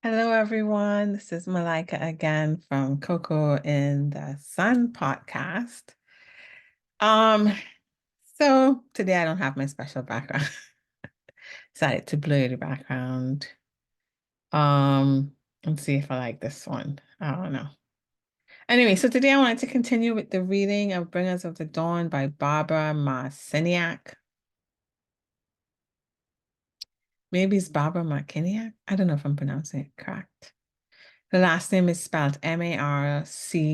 Hello, everyone. This is Malika again from Coco in the Sun podcast. Um, so today I don't have my special background. Decided to blur the background. Let's see if I like this one. I don't know. Anyway, so today I wanted to continue with the reading of Bringers of the Dawn by Barbara Marciniak. Maybe it's Barbara Marciniak. I don't know if I'm pronouncing it correct. The last name is spelled Marciniak.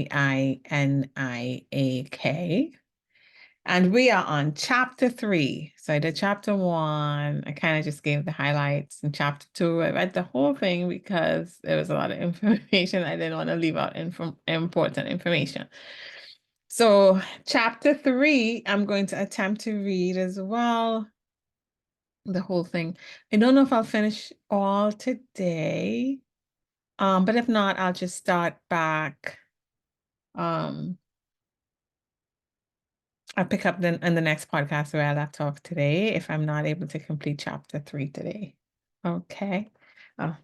And we are on chapter 3. So I did chapter 1. I kind of just gave the highlights. In chapter 2, I read the whole thing because there was a lot of information. I didn't want to leave out important information. So chapter 3, I'm going to attempt to read as well. The whole thing. I don't know if I'll finish all today. But if not, I'll just start back. I'll pick up in the next podcast where I left off today if I'm not able to complete chapter 3 today. Okay. Oh,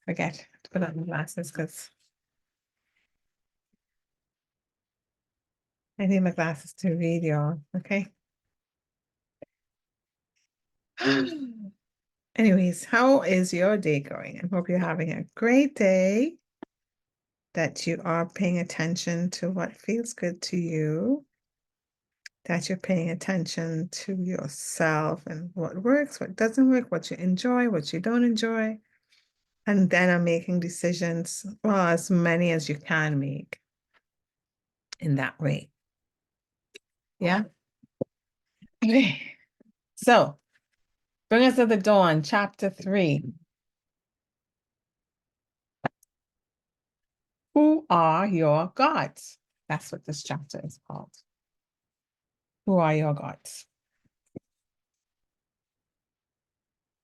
forget to put on my glasses because I need my glasses to read, y'all. Okay. Anyways, how is your day going? I hope you're having a great day, that you are paying attention to what feels good to you, that you're paying attention to yourself and what works, what doesn't work, what you enjoy, what you don't enjoy. And then I'm making decisions, well, as many as you can make in that way. Yeah. Okay. So, Bringers of the Dawn, chapter 3. Who are your gods? That's what this chapter is called. Who are your gods?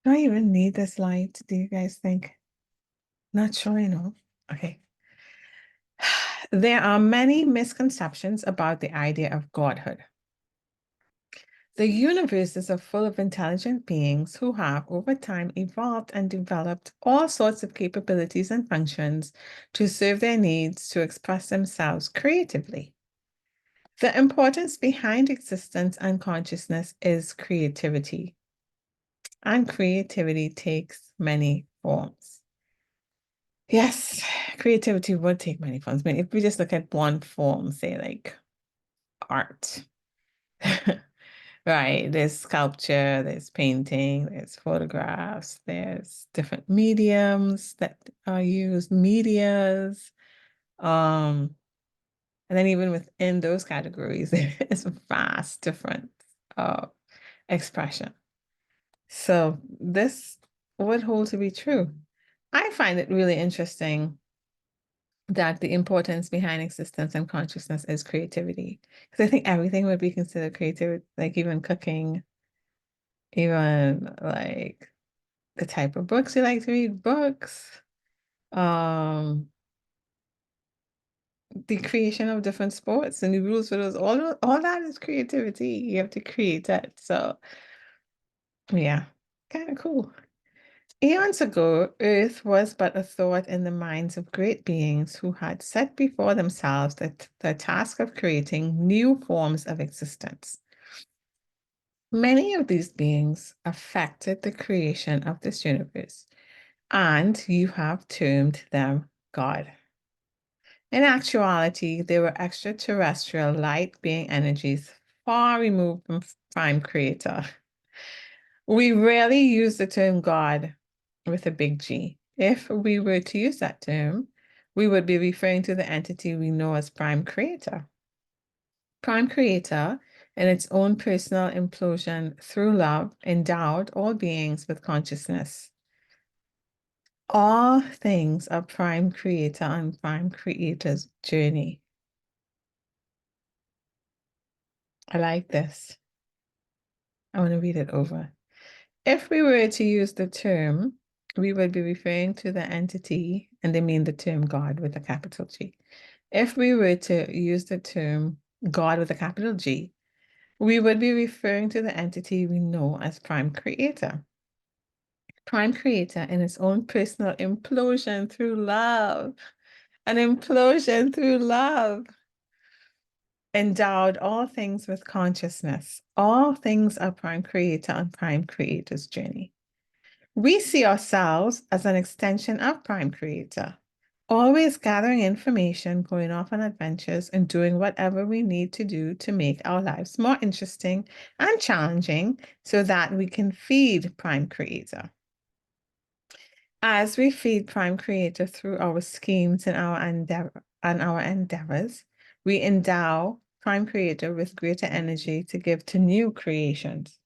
Do I even need this light? Do you guys think? Not sure, Okay. There are many misconceptions about the idea of godhood. The universe is full of intelligent beings who have, over time, evolved and developed all sorts of capabilities and functions to serve their needs, to express themselves creatively. The importance behind existence and consciousness is creativity. And creativity takes many forms. Yes, creativity would take many forms. I mean, if we just look at one form, say like art. Right, there's sculpture, there's painting, there's photographs, there's different mediums that are used, medias. And then even within those categories, it's a vast difference of expression. So this would hold to be true. I find it really interesting that the importance behind existence and consciousness is creativity. Because I think everything would be considered creative, like even cooking, even like the type of books you like to read, books, um, the creation of different sports and the rules for those, all that is creativity. You have to create that. So yeah, kind of cool. Eons ago, Earth was but a thought in the minds of great beings who had set before themselves the task of creating new forms of existence. Many of these beings affected the creation of this universe, and you have termed them God. In actuality, they were extraterrestrial light being energies far removed from Prime Creator. We rarely use the term God with a big G. If we were to use that term, we would be referring to the entity we know as Prime Creator. Prime Creator, in its own personal implosion through love, endowed all beings with consciousness. All things are Prime Creator and Prime Creator's journey. I like this. I want to read it over. If we were to use the term, we would be referring to the entity, and they mean the term God with a capital G. If we were to use the term God with a capital G, we would be referring to the entity we know as Prime Creator. Prime Creator in its own personal implosion through love, an implosion through love, endowed all things with consciousness. All things are Prime Creator and Prime Creator's journey. We see ourselves as an extension of Prime Creator, always gathering information, going off on adventures, and doing whatever we need to do to make our lives more interesting and challenging so that we can feed Prime Creator. As we feed Prime Creator through our schemes and our endeavors, we endow Prime Creator with greater energy to give to new creations.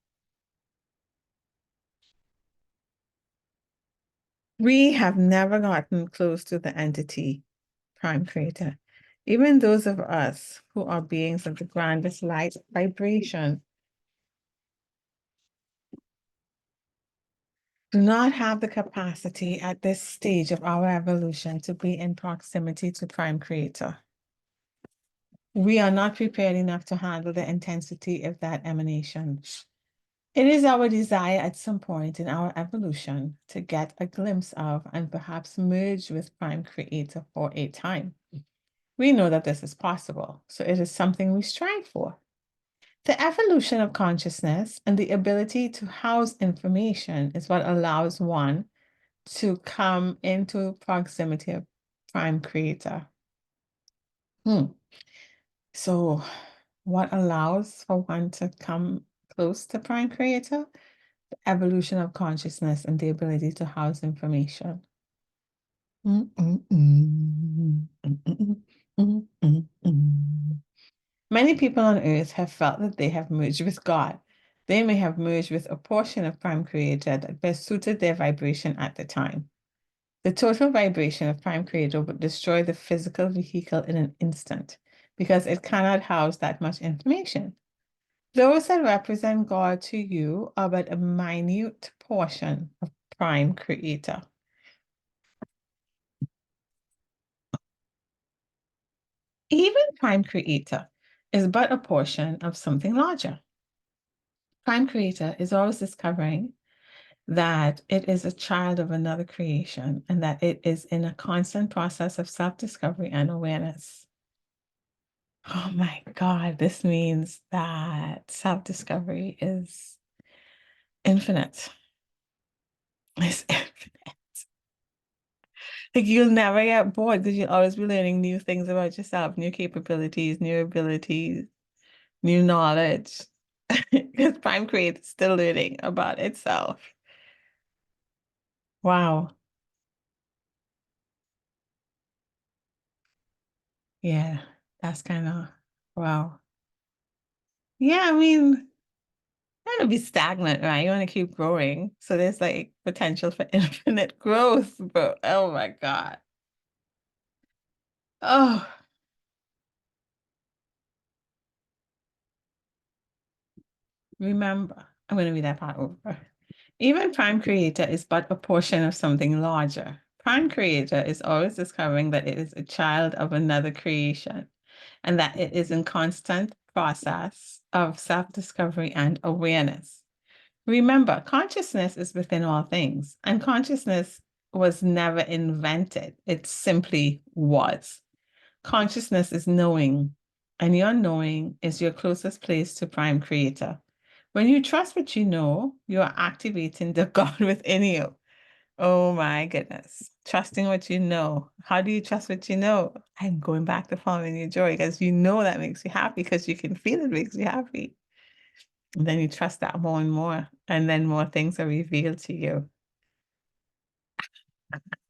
We have never gotten close to the entity Prime Creator. Even those of us who are beings of the grandest light vibration do not have the capacity at this stage of our evolution to be in proximity to Prime Creator. We are not prepared enough to handle the intensity of that emanation. It is our desire at some point in our evolution to get a glimpse of and perhaps merge with Prime Creator for a time. We know that this is possible, so it is something we strive for. The evolution of consciousness and the ability to house information is what allows one to come into proximity of Prime Creator. So, what allows for one to come close to Prime Creator? The evolution of consciousness and the ability to house information. Many people on earth have felt that they have merged with God. They may have merged with a portion of Prime Creator that best suited their vibration at the time. The total vibration of Prime Creator would destroy the physical vehicle in an instant because it cannot house that much information. Those that represent God to you are but a minute portion of Prime Creator. Even Prime Creator is but a portion of something larger. Prime Creator is always discovering that it is a child of another creation and that it is in a constant process of self-discovery and awareness. Oh my God, this means that self-discovery is infinite. It's infinite. Like you'll never get bored because you'll always be learning new things about yourself, new capabilities, new abilities, new knowledge. Because Prime Creator is still learning about itself. Wow. Yeah, that's kind of wow. Yeah, I mean, you want to be stagnant, right? You want to keep growing. So there's like potential for infinite growth, bro. Oh my God. Oh, remember, I'm going to read that part over. Even Prime Creator is but a portion of something larger. Prime Creator is always discovering that it is a child of another creation and that it is in constant process of self-discovery and awareness. Remember, consciousness is within all things, and consciousness was never invented. It simply was. Consciousness is knowing, and your knowing is your closest place to Prime Creator. When you trust what you know, you are activating the God within you. Oh my goodness. Trusting what you know. How do you trust what you know? I'm going back to following your joy because you know that makes you happy because you can feel it makes you happy. And then you trust that more and more, and then more things are revealed to you.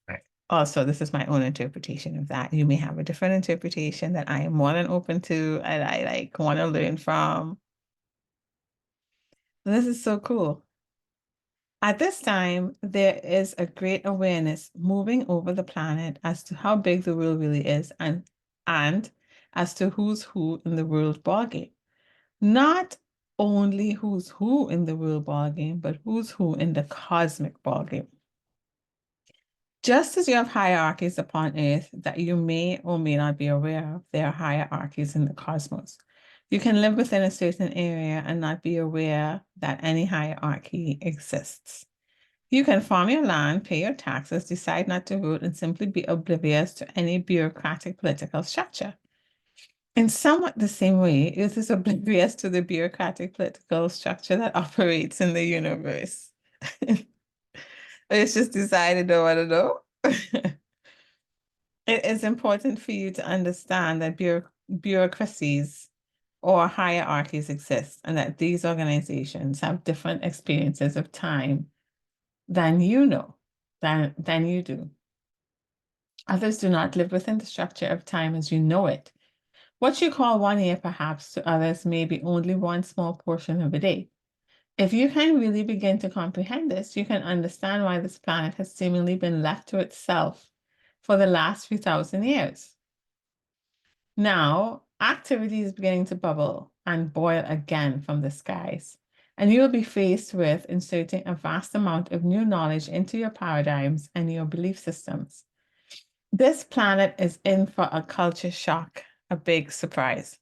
Right. Also, this is my own interpretation of that. You may have a different interpretation that I am more than open to and I like want to learn from. This is so cool. At this time, there is a great awareness moving over the planet as to how big the world really is and as to who's who in the world ballgame. Not only who's who in the world ballgame, but who's who in the cosmic ballgame. Just as you have hierarchies upon Earth that you may or may not be aware of, there are hierarchies in the cosmos. You can live within a certain area and not be aware that any hierarchy exists. You can farm your land, pay your taxes, decide not to vote, and simply be oblivious to any bureaucratic political structure. In somewhat the same way, it is oblivious to the bureaucratic political structure that operates in the universe. It's just decided, don't want to know. It is important for you to understand that bureaucracies or hierarchies exist and that these organizations have different experiences of time than you know, than you do. Others do not live within the structure of time as you know it. What you call 1 year, perhaps, to others may be only one small portion of a day. If you can really begin to comprehend this, you can understand why this planet has seemingly been left to itself for the last few thousand years. Now, activity is beginning to bubble and boil again from the skies, and you will be faced with inserting a vast amount of new knowledge into your paradigms and your belief systems. This planet is in for a culture shock, a big surprise.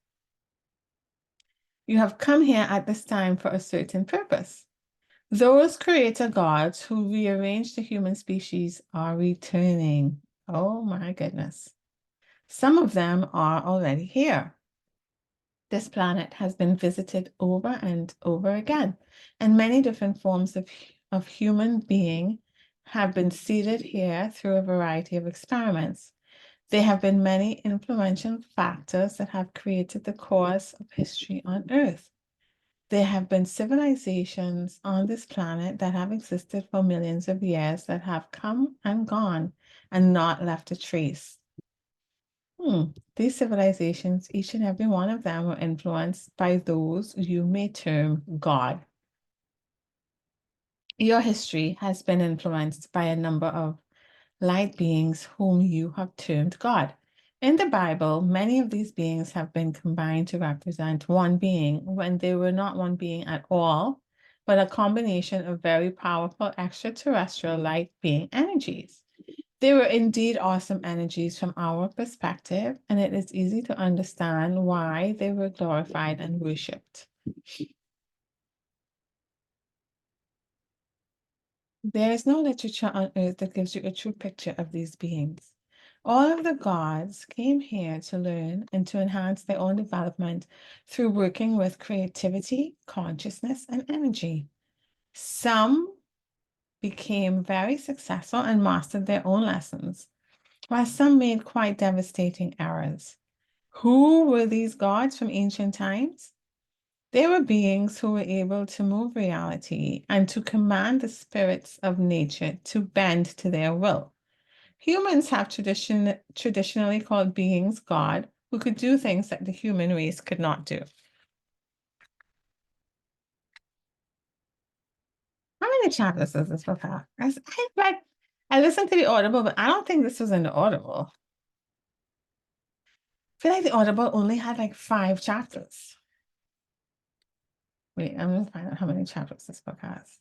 You have come here at this time for a certain purpose. Those creator gods who rearranged the human species are returning. Oh my goodness. Some of them are already here. This planet has been visited over and over again, and many different forms of human being have been seeded here through a variety of experiments. There have been many influential factors that have created the course of history on Earth. There have been civilizations on this planet that have existed for millions of years that have come and gone and not left a trace. These civilizations, each and every one of them, were influenced by those you may term God. Your history has been influenced by a number of light beings whom you have termed God. In the Bible, many of these beings have been combined to represent one being when they were not one being at all, but a combination of very powerful extraterrestrial light being energies. They were indeed awesome energies from our perspective, and it is easy to understand why they were glorified and worshipped. There is no literature on earth that gives you a true picture of these beings. All of the gods came here to learn and to enhance their own development through working with creativity, consciousness, and energy. Some became very successful and mastered their own lessons, while some made quite devastating errors. Who were these gods from ancient times? They were beings who were able to move reality and to command the spirits of nature to bend to their will. Humans have traditionally called beings God who could do things that the human race could not do. How many chapters does this book have? I listened to the Audible, but I don't think this was in the Audible. I feel like the Audible only had like 5 chapters. Wait, I'm gonna find out how many chapters this book has.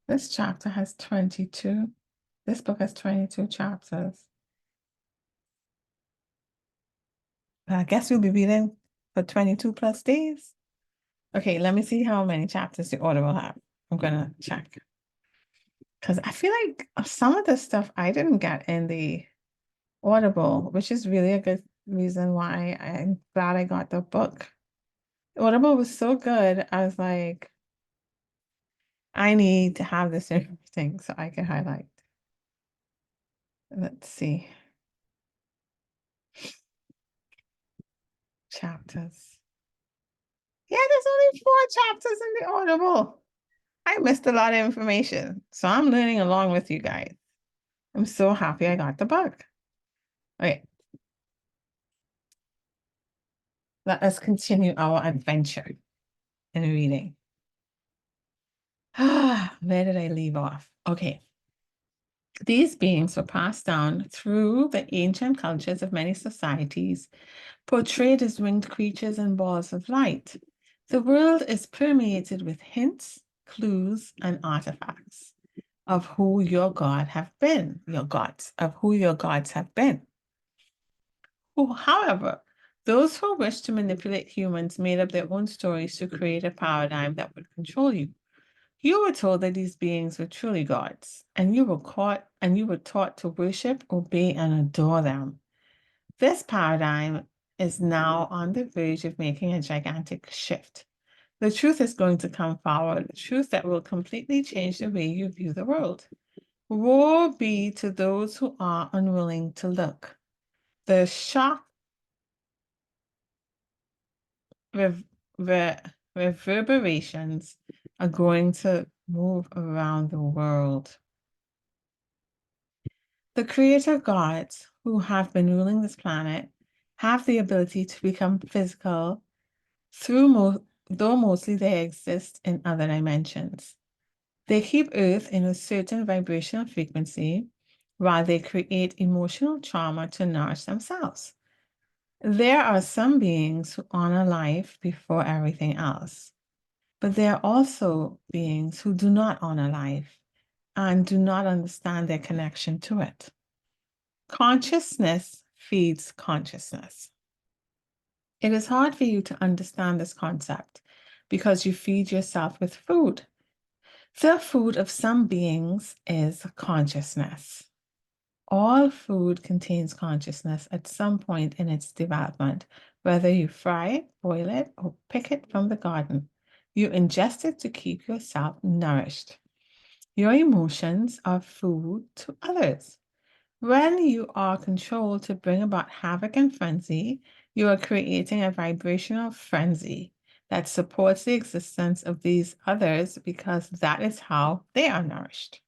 This chapter has 22. This book has 22 chapters. I guess we'll be reading for 22 plus days. Okay, let me see how many chapters the order will have. I'm gonna check. Because I feel like some of the stuff I didn't get in the Audible, which is really a good reason why I'm glad I got the book. Audible was so good. I was like, I need to have this in everything so I can highlight. Let's see. Chapters. Yeah, there's only 4 chapters in the Audible. I missed a lot of information. So I'm learning along with you guys. I'm so happy I got the book. Okay. Let us continue our adventure in reading. Where did I leave off? Okay. These beings were passed down through the ancient cultures of many societies, portrayed as winged creatures and balls of light. The world is permeated with hints, clues, and artifacts of who your God have been, your gods, of who your gods have been. However, those who wish to manipulate humans made up their own stories to create a paradigm that would control you. You were told that these beings were truly gods, and you were taught to worship, obey, and adore them. This paradigm is now on the verge of making a gigantic shift. The truth is going to come forward, the truth that will completely change the way you view the world. Woe be to those who are unwilling to look. The shock rev- re- reverberations are going to move around the world. The creator gods who have been ruling this planet have the ability to become physical though mostly they exist in other dimensions. They keep Earth in a certain vibrational frequency while they create emotional trauma to nourish themselves. There are some beings who honor life before everything else, but there are also beings who do not honor life and do not understand their connection to it. Consciousness feeds consciousness. It is hard for you to understand this concept because you feed yourself with food. The food of some beings is consciousness. All food contains consciousness at some point in its development, whether you fry it, boil it, or pick it from the garden. You ingest it to keep yourself nourished. Your emotions are food to others. When you are controlled to bring about havoc and frenzy, you are creating a vibrational frenzy that supports the existence of these others because that is how they are nourished.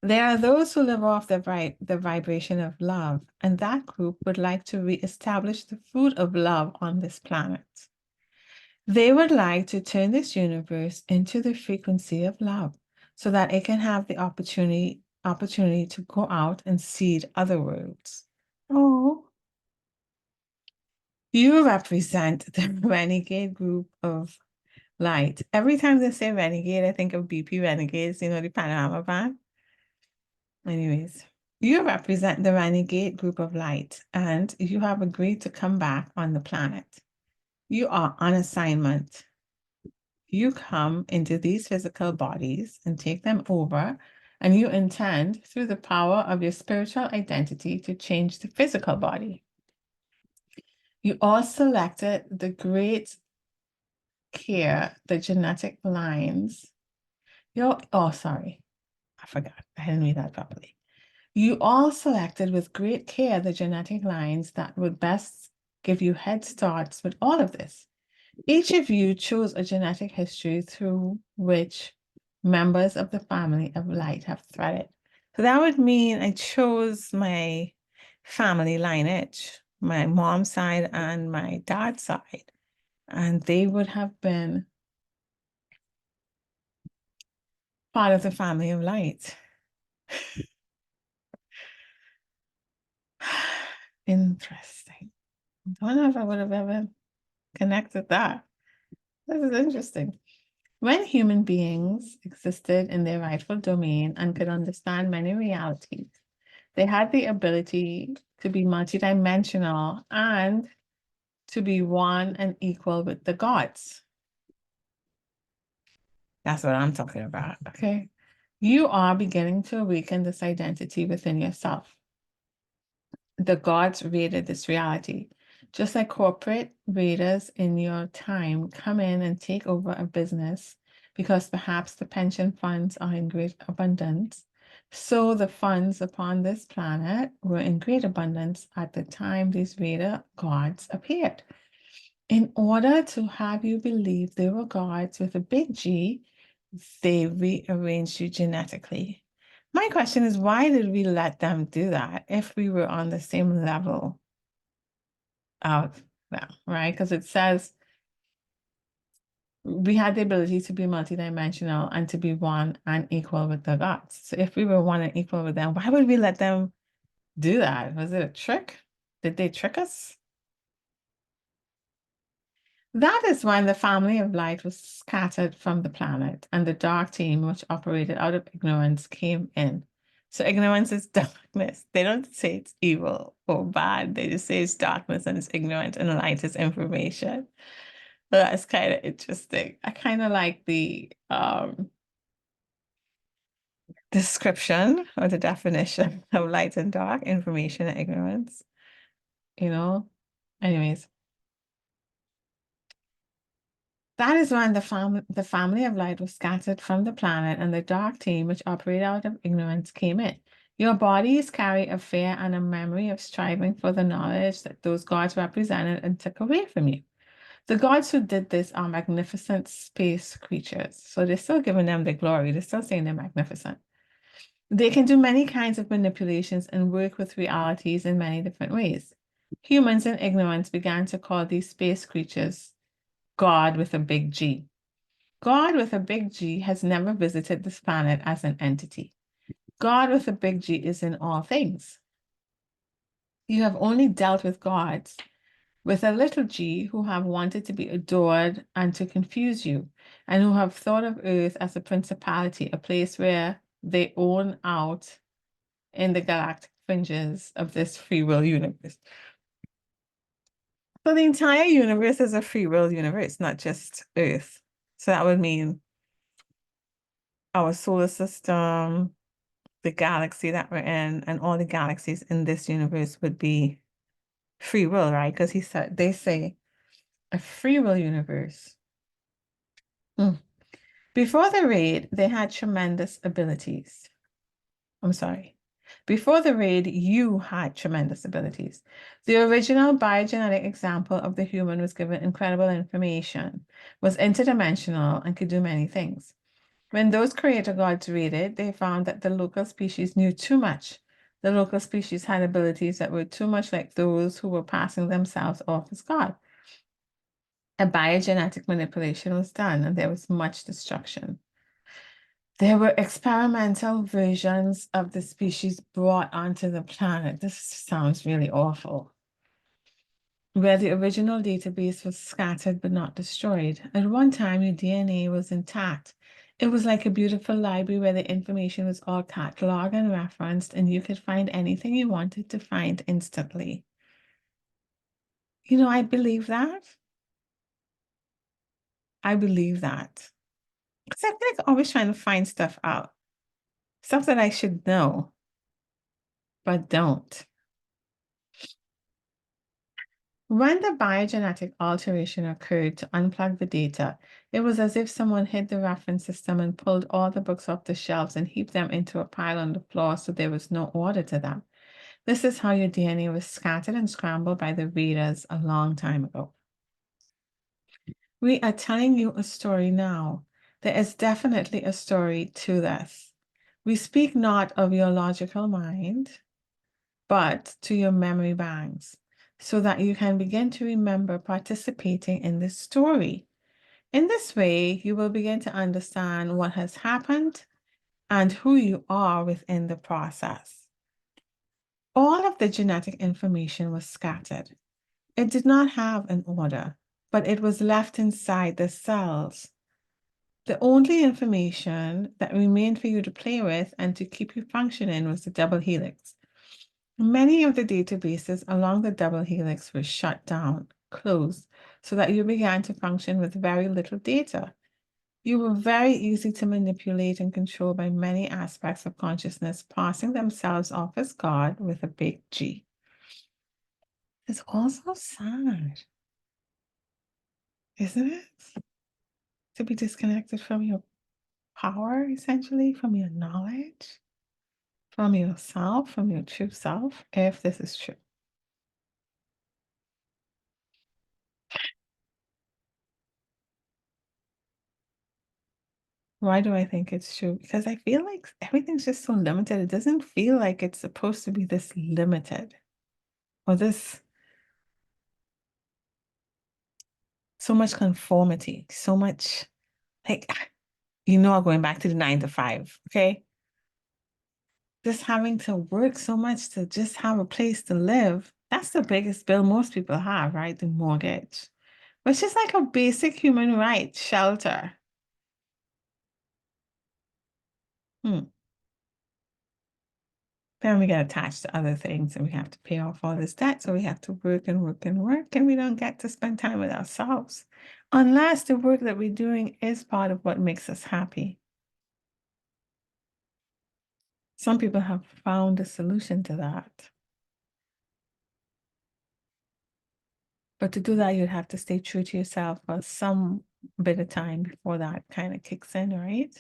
There are those who live off the vibration of love, and that group would like to reestablish the food of love on this planet. They would like to turn this universe into the frequency of love so that it can have the opportunity to go out and seed other worlds. Oh, you represent the renegade group of light. Every time they say renegade, I think of BP Renegades, the Panorama band. Anyways, you represent the renegade group of light, and you have agreed to come back on the planet. You are on assignment. You come into these physical bodies and take them over, and you intend, through the power of your spiritual identity, to change the physical body. You all selected the great care, the genetic lines. Sorry, I forgot. I didn't read that properly. You all selected with great care the genetic lines that would best give you head starts with all of this. Each of you chose a genetic history through which members of the family of light have threaded. So that would mean I chose my family lineage, my mom's side and my dad's side, and they would have been part of the family of light. Interesting. I don't know if I would have ever connected that. This is interesting. When human beings existed in their rightful domain and could understand many realities, they had the ability to be multidimensional and to be one and equal with the gods. That's what I'm talking about, okay? You are beginning to awaken this identity within yourself. The gods raided this reality. Just like corporate raiders in your time come in and take over a business because perhaps the pension funds are in great abundance, so the funds upon this planet were in great abundance at the time these raider gods appeared. In order to have you believe they were gods with a big G, they rearranged you genetically. My question is, why did we let them do that if we were on the same level of them, right? Because it says we had the ability to be multidimensional and to be one and equal with the gods. So if we were one and equal with them, why would we let them do that? Was it a trick? Did they trick us? That is when the family of light was scattered from the planet and the dark team, which operated out of ignorance, came in. So ignorance is darkness. They don't say it's evil or bad. They just say it's darkness and it's ignorant and light is information. That's kind of interesting. I kind of like the description or the definition of light and dark, information and ignorance, you know. Anyways, that is when the family of light was scattered from the planet and the dark team, which operated out of ignorance, came in. Your bodies carry a fear and a memory of striving for the knowledge that those gods represented and took away from you. The gods who did this are magnificent space creatures. So they're still giving them the glory. They're still saying they're magnificent. They can do many kinds of manipulations and work with realities in many different ways. Humans in ignorance began to call these space creatures God with a big G. God with a big G has never visited this planet as an entity. God with a big G is in all things. You have only dealt with gods with a little g who have wanted to be adored and to confuse you, and who have thought of Earth as a principality, a place where they own out in the galactic fringes of this free will universe. So the entire universe is a free will universe, not just Earth. So that would mean our solar system, the galaxy that we're in, and all the galaxies in this universe would be free will, right? Because they say a free will universe. Before the raid, they had tremendous abilities. I'm sorry. Before the raid, you had tremendous abilities. The original biogenetic example of the human was given incredible information, was interdimensional, and could do many things. When those creator gods raided, they found that the local species knew too much. The local species had abilities that were too much like those who were passing themselves off as God. A biogenetic manipulation was done, and there was much destruction. There were experimental versions of the species brought onto the planet. This sounds really awful. Where the original database was scattered but not destroyed. At one time, your DNA was intact. It was like a beautiful library where the information was all cataloged and referenced, and you could find anything you wanted to find instantly. You know, I believe that. I believe that. Because I feel like I'm always trying to find stuff out, stuff that I should know, but don't. When the biogenetic alteration occurred to unplug the data, it was as if someone hit the reference system and pulled all the books off the shelves and heaped them into a pile on the floor so there was no order to them. This is how your DNA was scattered and scrambled by the readers a long time ago. We are telling you a story now. There is definitely a story to this. We speak not of your logical mind, but to your memory banks, so that you can begin to remember participating in this story. In this way, you will begin to understand what has happened and who you are within the process. All of the genetic information was scattered. It did not have an order, but it was left inside the cells. The only information that remained for you to play with and to keep you functioning was the double helix. Many of the databases along the double helix were shut down, closed, so that you began to function with very little data. You were very easy to manipulate and control by many aspects of consciousness, passing themselves off as God with a big G. It's also sad, isn't it? To be disconnected from your power, essentially, from your knowledge, from yourself, from your true self, if this is true. Why do I think it's true? Because I feel like everything's just so limited. It doesn't feel like it's supposed to be this limited or this so much conformity, so much like, going back to the 9 to 5, okay? Just having to work so much to just have a place to live. That's the biggest bill most people have, right? The mortgage. But it's just like a basic human right, shelter. Hmm. Then we get attached to other things and we have to pay off all this debt. So we have to work and work and work, and we don't get to spend time with ourselves. Unless the work that we're doing is part of what makes us happy. Some people have found a solution to that. But to do that, you'd have to stay true to yourself for some bit of time before that kind of kicks in, right?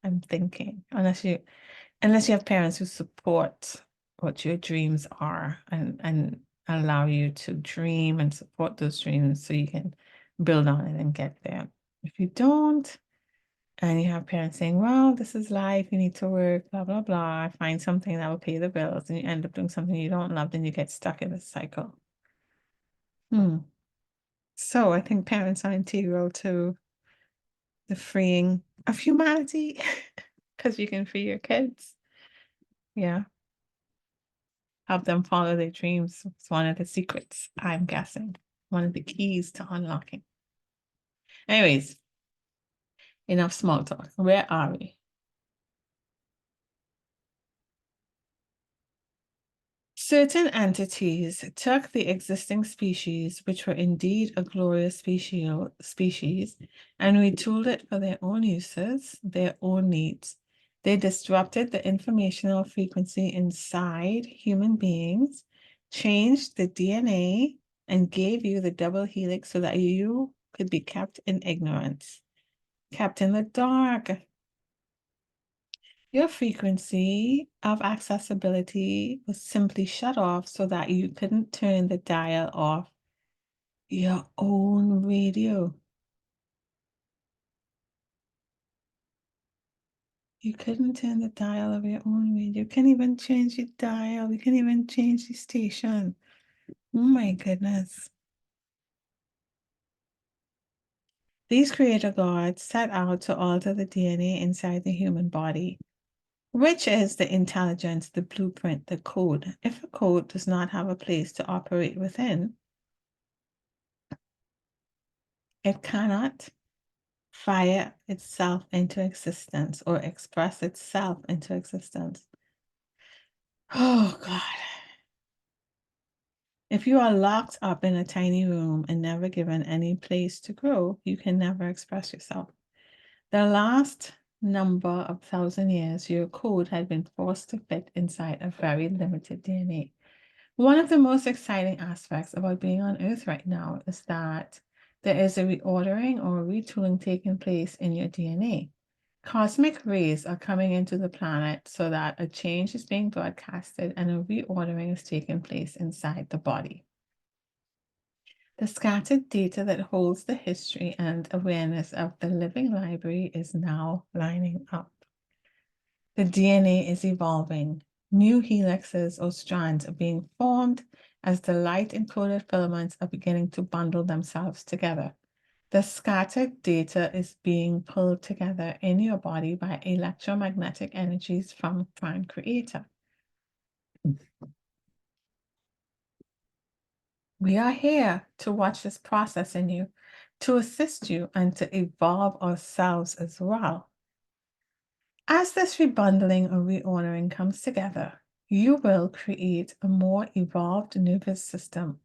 I'm thinking, unless you have parents who support what your dreams are and allow you to dream and support those dreams so you can build on it and get there. If you don't, and you have parents saying, well, this is life, you need to work, blah, blah, blah, find something that will pay the bills, and you end up doing something you don't love, then you get stuck in a cycle. So I think parents are integral to the freeing of humanity because you can free your kids. Yeah. Help them follow their dreams. It's one of the secrets, I'm guessing. One of the keys to unlocking. Anyways, enough small talk. Where are we? Certain entities took the existing species, which were indeed a glorious species, and retooled it for their own uses, their own needs. They disrupted the informational frequency inside human beings, changed the DNA, and gave you the double helix so that you could be kept in ignorance, kept in the dark. Your frequency of accessibility was simply shut off so that you couldn't turn the dial off your own radio. You couldn't turn the dial of your own radio. You can't even change your dial. You can't even change the station. Oh my goodness. These creator gods set out to alter the DNA inside the human body, which is the intelligence, the blueprint, the code. If a code does not have a place to operate within, it cannot fire itself into existence or express itself into existence. Oh God. If you are locked up in a tiny room and never given any place to grow, you can never express yourself. The last number of 1,000 years, your code had been forced to fit inside a very limited DNA. One of the most exciting aspects about being on Earth right now is that there is a reordering or retooling taking place in your DNA. Cosmic rays are coming into the planet so that a change is being broadcasted and a reordering is taking place inside the body. The scattered data that holds the history and awareness of the living library is now lining up. The DNA is evolving. New helixes or strands are being formed as the light-encoded filaments are beginning to bundle themselves together. The scattered data is being pulled together in your body by electromagnetic energies from Prime Creator. We are here to watch this process in you, to assist you, and to evolve ourselves as well. As this rebundling or reordering comes together, you will create a more evolved nervous system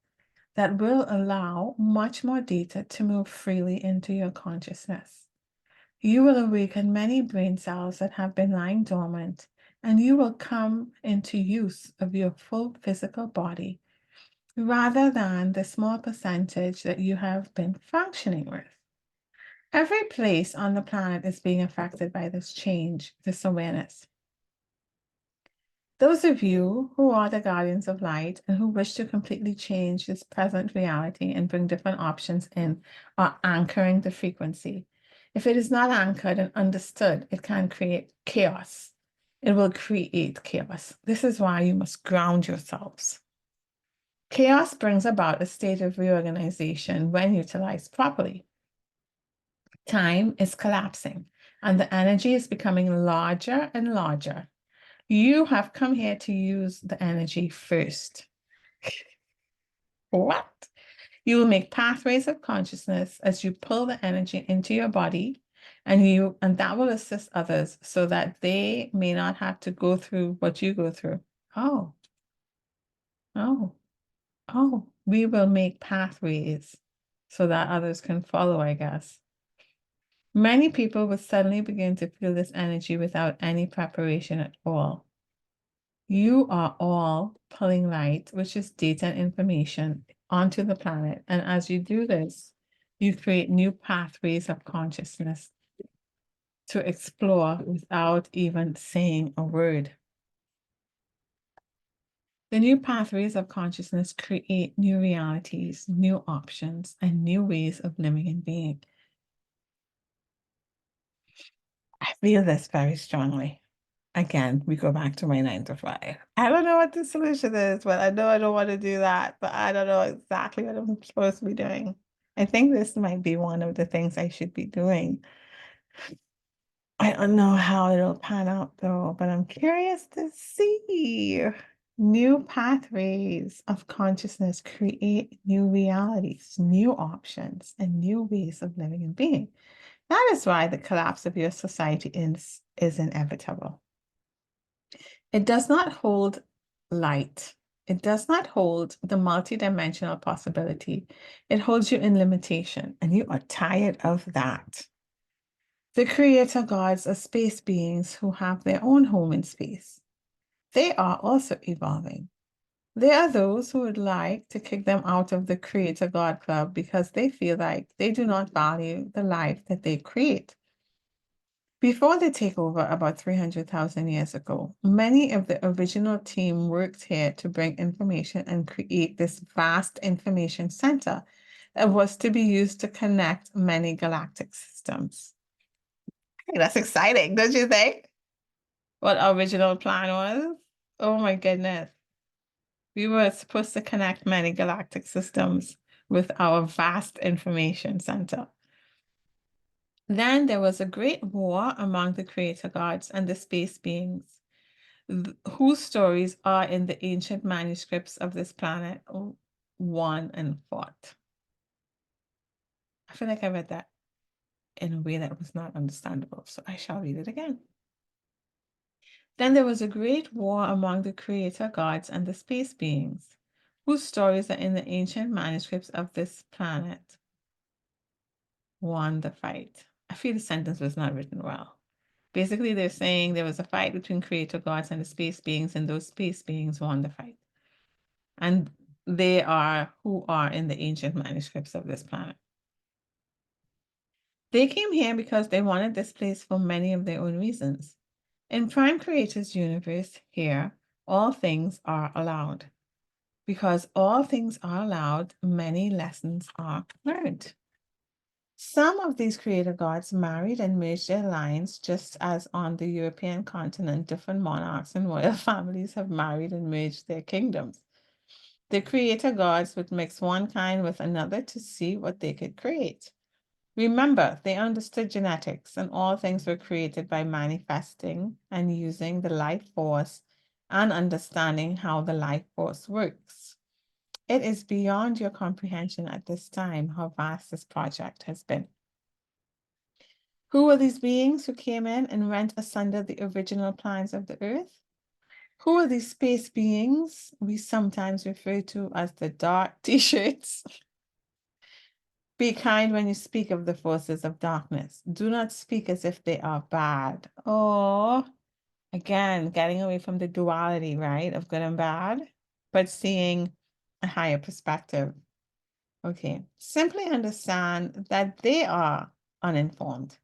that will allow much more data to move freely into your consciousness. You will awaken many brain cells that have been lying dormant, and you will come into use of your full physical body rather than the small percentage that you have been functioning with. Every place on the planet is being affected by this change, this awareness. Those of you who are the guardians of light and who wish to completely change this present reality and bring different options in are anchoring the frequency. If it is not anchored and understood, it can create chaos. It will create chaos. This is why you must ground yourselves. Chaos brings about a state of reorganization when utilized properly. Time is collapsing and the energy is becoming larger and larger. You have come here to use the energy first. What? You will make pathways of consciousness as you pull the energy into your body, and that will assist others so that they may not have to go through what you go through. Oh, oh, oh, we will make pathways so that others can follow, I guess. Many people will suddenly begin to feel this energy without any preparation at all. You are all pulling light, which is data and information, onto the planet. And as you do this, you create new pathways of consciousness to explore without even saying a word. The new pathways of consciousness create new realities, new options, and new ways of living and being. I feel this very strongly. Again, we go back to my 9 to 5. I don't know what the solution is, but I know I don't want to do that, but I don't know exactly what I'm supposed to be doing. I think this might be one of the things I should be doing. I don't know how it'll pan out though, but I'm curious to see. New pathways of consciousness create new realities, new options, and new ways of living and being. That is why the collapse of your society is inevitable. It does not hold light. It does not hold the multidimensional possibility. It holds you in limitation, and you are tired of that. The creator gods are space beings who have their own home in space. They are also evolving. There are those who would like to kick them out of the Creator God Club because they feel like they do not value the life that they create. Before the takeover about 300,000 years ago, many of the original team worked here to bring information and create this vast information center that was to be used to connect many galactic systems. Hey, that's exciting, don't you think? What our original plan was? Oh my goodness. We were supposed to connect many galactic systems with our vast information center. Then there was a great war among the creator gods and the space beings, whose stories are in the ancient manuscripts of this planet, won and fought. I feel like I read that in a way that was not understandable, so I shall read it again. Then there was a great war among the creator gods and the space beings, whose stories are in the ancient manuscripts of this planet, won the fight. I feel the sentence was not written well. Basically, they're saying there was a fight between creator gods and the space beings, and those space beings won the fight. And they are who are in the ancient manuscripts of this planet. They came here because they wanted this place for many of their own reasons. In Prime Creator's universe here, all things are allowed. Because all things are allowed, many lessons are learned. Some of these creator gods married and merged their lines, just as on the European continent, different monarchs and royal families have married and merged their kingdoms. The creator gods would mix one kind with another to see what they could create. Remember, they understood genetics, and all things were created by manifesting and using the life force and understanding how the life force works. It is beyond your comprehension at this time how vast this project has been. Who were these beings who came in and rent asunder the original plans of the earth? Who are these space beings we sometimes refer to as the dark t-shirts? Be kind when you speak of the forces of darkness. Do not speak as if they are bad. Oh, again, getting away from the duality, right, of good and bad, but seeing a higher perspective. Okay, simply understand that they are uninformed,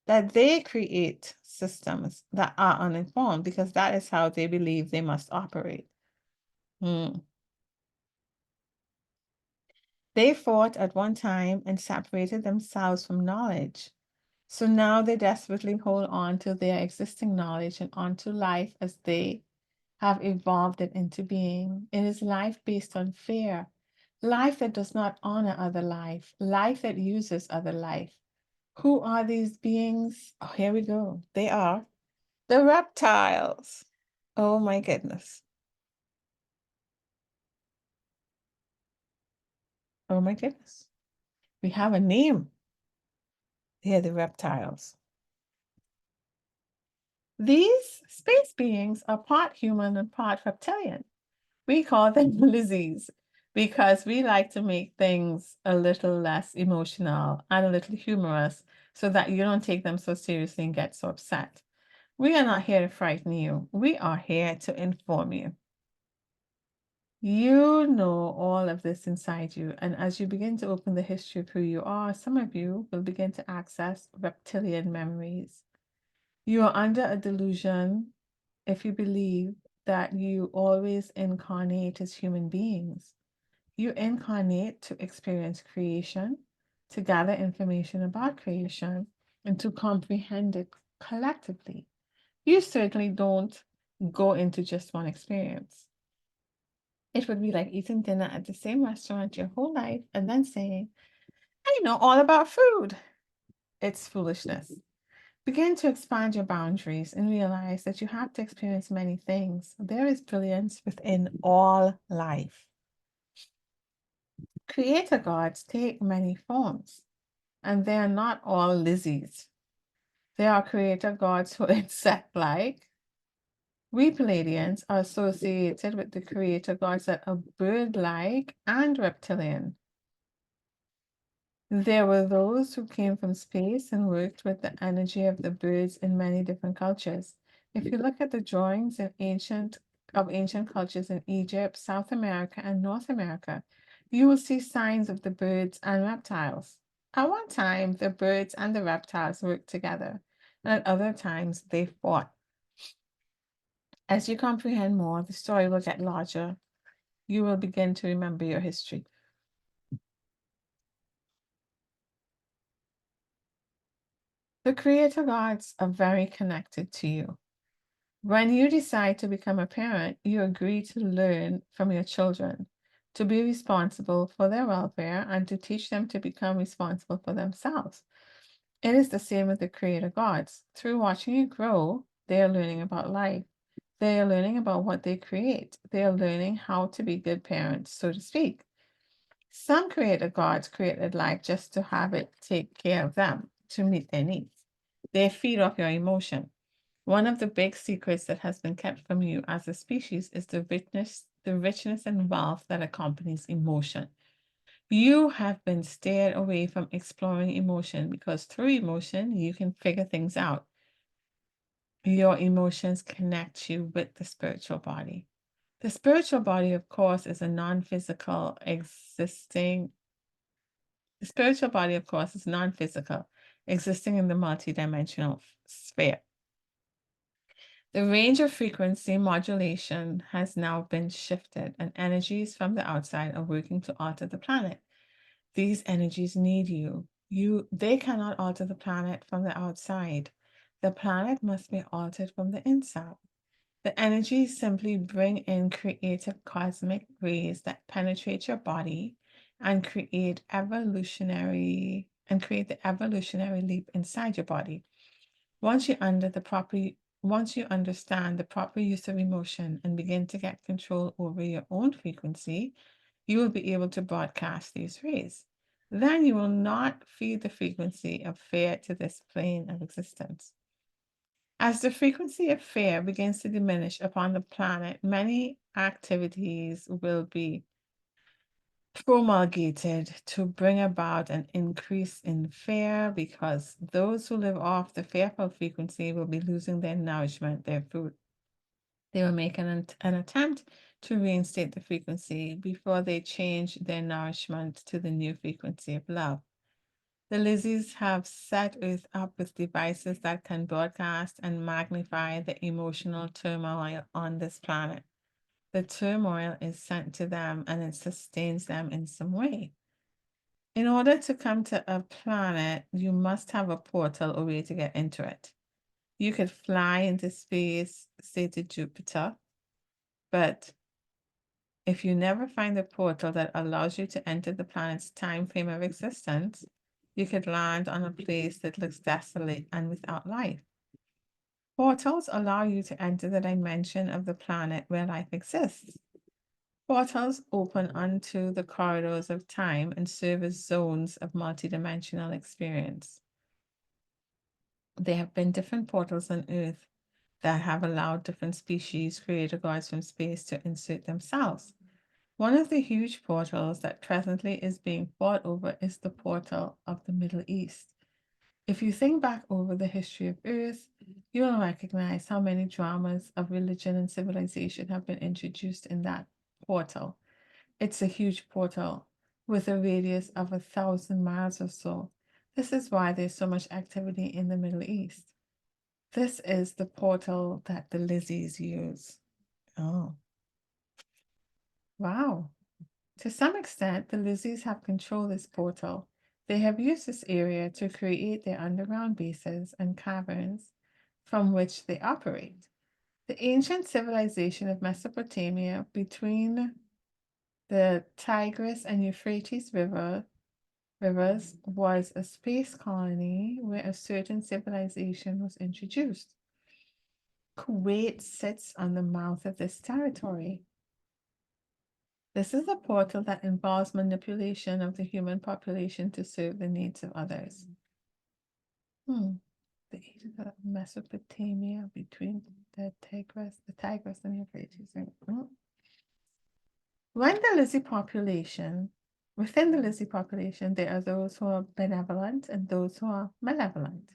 that they create systems that are uninformed because that is how they believe they must operate. They fought at one time and separated themselves from knowledge. So now they desperately hold on to their existing knowledge and onto life as they have evolved it into being. It is life based on fear, life that does not honor other life, life that uses other life. Who are these beings? Oh, here we go. They are the reptiles. Oh my goodness. Oh my goodness. We have a name. They're the reptiles. These space beings are part human and part reptilian. We call them Lizzies. because we like to make things a little less emotional and a little humorous so that you don't take them so seriously and get so upset. We are not here to frighten you. We are here to inform you. You know all of this inside you, and as you begin to open the history of who you are, some of you will begin to access reptilian memories. You are under a delusion if you believe that you always incarnate as human beings. You incarnate to experience creation, to gather information about creation, and to comprehend it collectively. You certainly don't go into just one experience. It would be like eating dinner at the same restaurant your whole life and then saying, I know all about food. It's foolishness. Begin to expand your boundaries and realize that you have to experience many things. There is brilliance within all life. Creator gods take many forms, and they are not all Lizzies. There are creator gods who are insect-like. We Palladians are associated with the creator gods that are bird-like and reptilian. There were those who came from space and worked with the energy of the birds in many different cultures. If you look at the drawings of ancient cultures in Egypt, South America, and North America, you will see signs of the birds and reptiles. At one time, the birds and the reptiles worked together, and at other times they fought. As you comprehend more, the story will get larger. You will begin to remember your history. The creator gods are very connected to you. When you decide to become a parent, you agree to learn from your children, to be responsible for their welfare, and to teach them to become responsible for themselves. It is the same with the creator gods. Through watching you grow, they are learning about life. They are learning about what they create. They are learning how to be good parents, so to speak. Some creator gods created life just to have it take care of them, to meet their needs. They feed off your emotion. One of the big secrets that has been kept from you as a species is the richness and wealth that accompanies emotion. You have been steered away from exploring emotion because through emotion, you can figure things out. Your emotions connect you with the spiritual body. The spiritual body, of course, is a non-physical existing. The spiritual body, of course, is non-physical, existing in the multidimensional sphere. The range of frequency modulation has now been shifted, and energies from the outside are working to alter the planet. These energies need you. They cannot alter the planet from the outside. The planet must be altered from the inside. The energies simply bring in creative cosmic rays that penetrate your body and create the evolutionary leap inside your body. Once you understand the proper use of emotion and begin to get control over your own frequency, you will be able to broadcast these rays. Then you will not feed the frequency of fear to this plane of existence. As the frequency of fear begins to diminish upon the planet, many activities will be promulgated to bring about an increase in fear because those who live off the fearful frequency will be losing their nourishment, their food. They will make an attempt to reinstate the frequency before they change their nourishment to the new frequency of love. The Lizzies have set Earth up with devices that can broadcast and magnify the emotional turmoil on this planet. The turmoil is sent to them and it sustains them in some way. In order to come to a planet, you must have a portal or way to get into it. You could fly into space, say to Jupiter, but if you never find a portal that allows you to enter the planet's time frame of existence, you could land on a place that looks desolate and without life. Portals allow you to enter the dimension of the planet where life exists. Portals open onto the corridors of time and serve as zones of multidimensional experience. There have been different portals on Earth that have allowed different species, creator gods from space, to insert themselves. One of the huge portals that presently is being fought over is the portal of the Middle East. If you think back over the history of Earth, you will recognize how many dramas of religion and civilization have been introduced in that portal. It's a huge portal with a radius of 1,000 miles or so. This is why there's so much activity in the Middle East. This is the portal that the Lizzies use. Oh, wow. To some extent, the Lizzies have controlled this portal. They have used this area to create their underground bases and caverns from which they operate. The ancient civilization of Mesopotamia between the Tigris and Euphrates rivers was a space colony where a certain civilization was introduced. Kuwait sits on the mouth of this territory. This is a portal that involves manipulation of the human population to serve the needs of others. The age of Mesopotamia between the Tigris and Euphrates. When the Lizzie population, within the Lizzie population, there are those who are benevolent and those who are malevolent.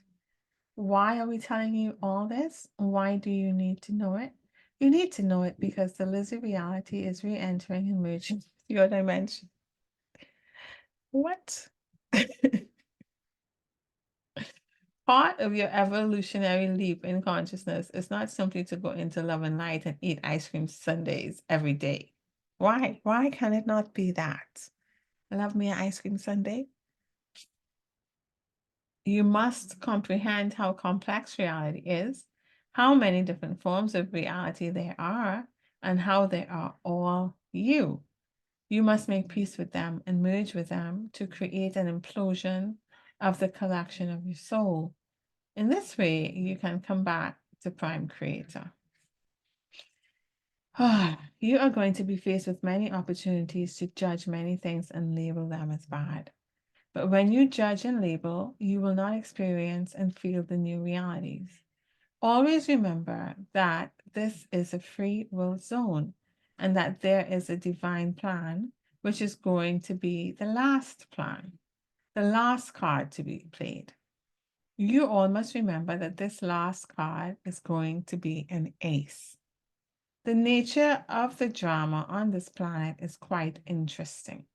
Why are we telling you all this? Why do you need to know it? You need to know it because the Lizzie reality is re-entering and merging with your dimension. What? Part of your evolutionary leap in consciousness is not simply to go into love and light and eat ice cream sundaes every day. Why? Why can it not be that? Love me an ice cream sundae? You must comprehend how complex reality is, how many different forms of reality there are, and how they are all you. You must make peace with them and merge with them to create an implosion of the collection of your soul. In this way, you can come back to Prime Creator. You are going to be faced with many opportunities to judge many things and label them as bad. But when you judge and label, you will not experience and feel the new realities. Always remember that this is a free will zone and that there is a divine plan, which is going to be the last plan, the last card to be played. You all must remember that this last card is going to be an ace. The nature of the drama on this planet is quite interesting.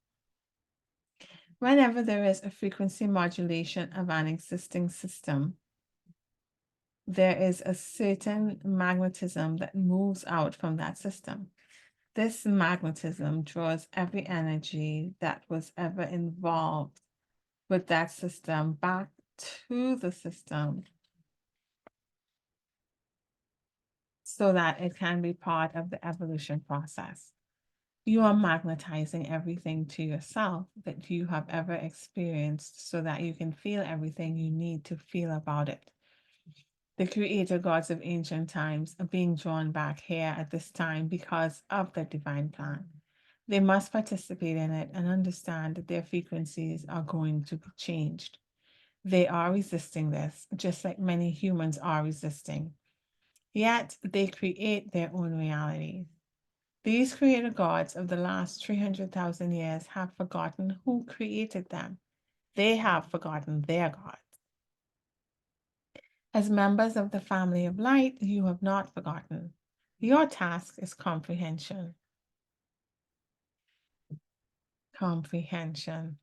Whenever there is a frequency modulation of an existing system, there is a certain magnetism that moves out from that system. This magnetism draws every energy that was ever involved with that system back to the system so that it can be part of the evolution process. You are magnetizing everything to yourself that you have ever experienced so that you can feel everything you need to feel about it. The creator gods of ancient times are being drawn back here at this time because of the divine plan. They must participate in it and understand that their frequencies are going to be changed. They are resisting this, just like many humans are resisting. Yet they create their own reality. These creator gods of the last 300,000 years have forgotten who created them. They have forgotten their God. As members of the family of light, you have not forgotten. Your task is comprehension. Comprehension.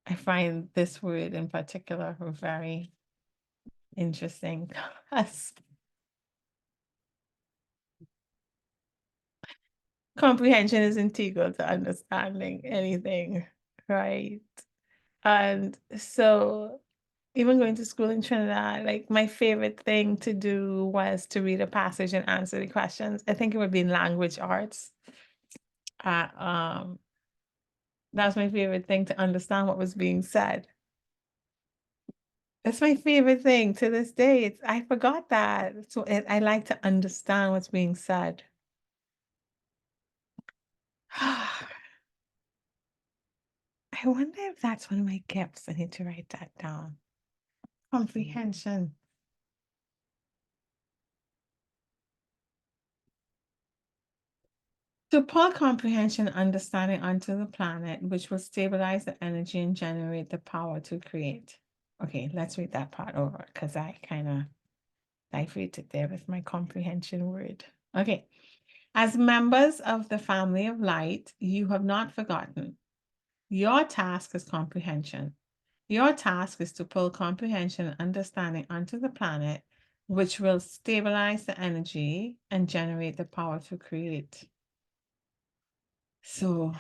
I find this word in particular very interesting. Comprehension is integral to understanding anything, right? And so even going to school in Trinidad, like my favorite thing to do was to read a passage and answer the questions. I think it would be in language arts. Uh, um, that was my favorite thing to understand what was being said. That's my favorite thing to this day. I forgot that. So I like to understand what's being said. I wonder if that's one of my gifts. I need to write that down. Comprehension. To pour comprehension understanding onto the planet, which will stabilize the energy and generate the power to create. Okay, let's read that part over because I kind of diverted there with my comprehension word. Okay. As members of the family of light, you have not forgotten. Your task is comprehension. Your task is to pull comprehension and understanding onto the planet, which will stabilize the energy and generate the power to create. So